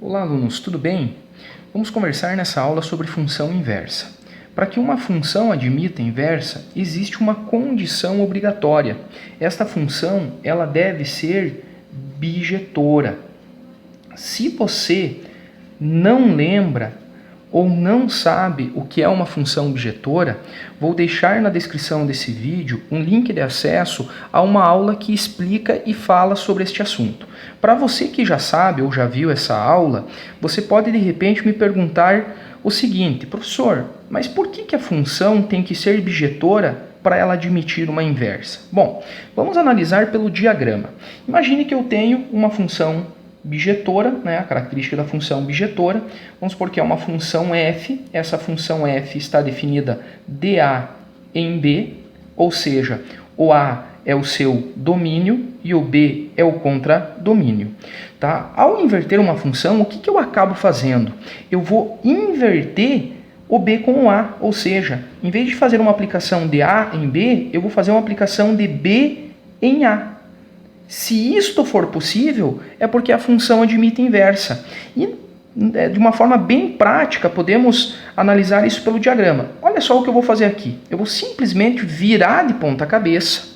Olá, alunos, tudo bem? Vamos conversar nessa aula sobre função inversa. Para que uma função admita inversa, existe uma condição obrigatória. Esta função ela deve ser bijetora. Se você não lembra ou não sabe o que é uma função bijetora, vou deixar na descrição desse vídeo um link de acesso a uma aula que explica e fala sobre este assunto. Para você que já sabe ou já viu essa aula, você pode de repente me perguntar o seguinte: professor, mas por que a função tem que ser bijetora para ela admitir uma inversa? Bom, vamos analisar pelo diagrama. Imagine que eu tenho uma função bijetora, né, a característica da função bijetora. Vamos supor que é uma função f. Essa função f está definida de A em B, ou seja, o A é o seu domínio e o B é o contradomínio. Tá? Ao inverter uma função, o que eu acabo fazendo? Eu vou inverter o B com o A, ou seja, em vez de fazer uma aplicação de A em B, eu vou fazer uma aplicação de B em A. Se isto for possível, é porque a função admite inversa. E de uma forma bem prática, podemos analisar isso pelo diagrama. Olha só o que eu vou fazer aqui. Eu vou simplesmente virar de ponta cabeça.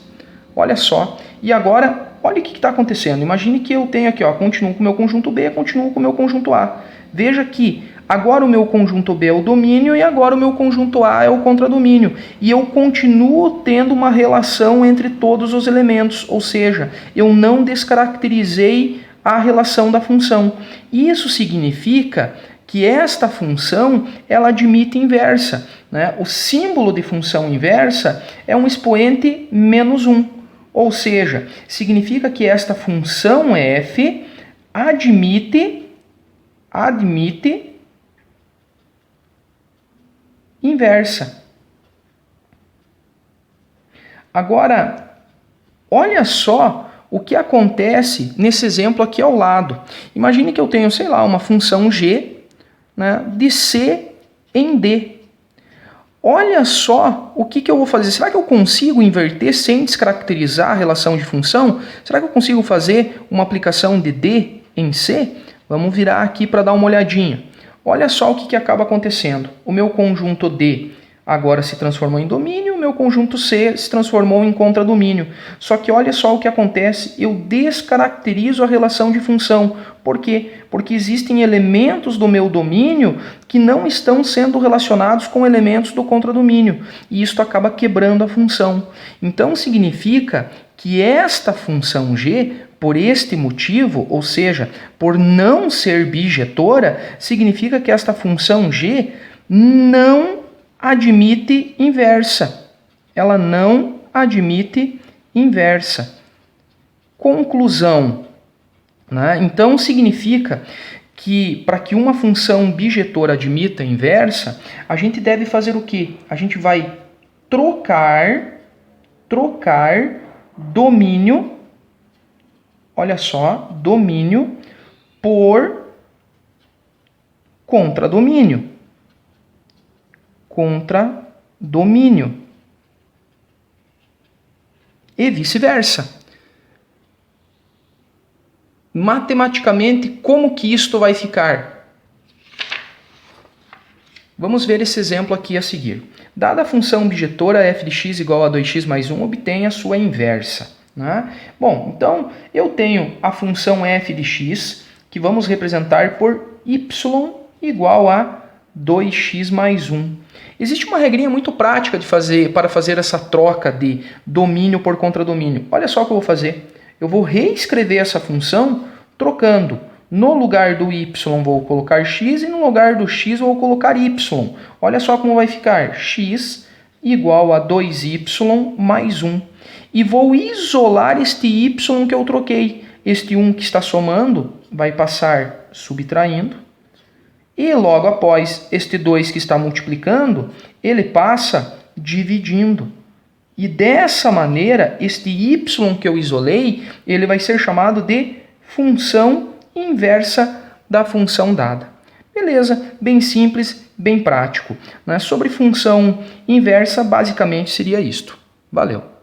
Olha só. E agora, olha o que está acontecendo. Imagine que eu tenho aqui, ó, continuo com o meu conjunto B, continuo com o meu conjunto A. Veja que agora o meu conjunto B é o domínio e agora o meu conjunto A é o contradomínio. E eu continuo tendo uma relação entre todos os elementos, ou seja, eu não descaracterizei a relação da função. Isso significa que esta função ela admite inversa, né? O símbolo de função inversa é um expoente menos 1, ou seja, significa que esta função f admite inversa. Agora, olha só o que acontece nesse exemplo aqui ao lado. Imagine que eu tenho, sei lá, uma função g, né, de C em D. Olha só o que eu vou fazer. Será que eu consigo inverter sem descaracterizar a relação de função? Será que eu consigo fazer uma aplicação de D em C? Vamos virar aqui para dar uma olhadinha. Olha só o que acaba acontecendo. O meu conjunto D agora se transformou em domínio, o meu conjunto C se transformou em contradomínio. Só que olha só o que acontece, eu descaracterizo a relação de função. Por quê? Porque existem elementos do meu domínio que não estão sendo relacionados com elementos do contradomínio. E isso acaba quebrando a função. Então significa que esta função G, por este motivo, ou seja, por não ser bijetora, significa que esta função G não admite inversa. Ela não admite inversa. Conclusão, né? Então significa que para que uma função bijetora admita inversa, a gente deve fazer o quê? A gente vai trocar domínio, olha só, domínio por contradomínio. Contradomínio. E vice-versa. Matematicamente, como que isto vai ficar? Vamos ver esse exemplo aqui a seguir. Dada a função bijetora f de x igual a 2x mais 1, obtenha a sua inversa. Né? Bom, então eu tenho a função f de x, que vamos representar por y igual a 2x mais 1. Existe uma regrinha muito prática para fazer essa troca de domínio por contradomínio. Olha só o que eu vou fazer. Eu vou reescrever essa função trocando. No lugar do y vou colocar x e no lugar do x vou colocar y. Olha só como vai ficar. X igual a 2y mais 1. E vou isolar este y que eu troquei. Este 1 que está somando vai passar subtraindo. E logo após este 2 que está multiplicando, ele passa dividindo. E dessa maneira, este y que eu isolei, ele vai ser chamado de função inversa da função dada. Beleza, bem simples, bem prático. Né? Sobre função inversa, basicamente seria isto. Valeu!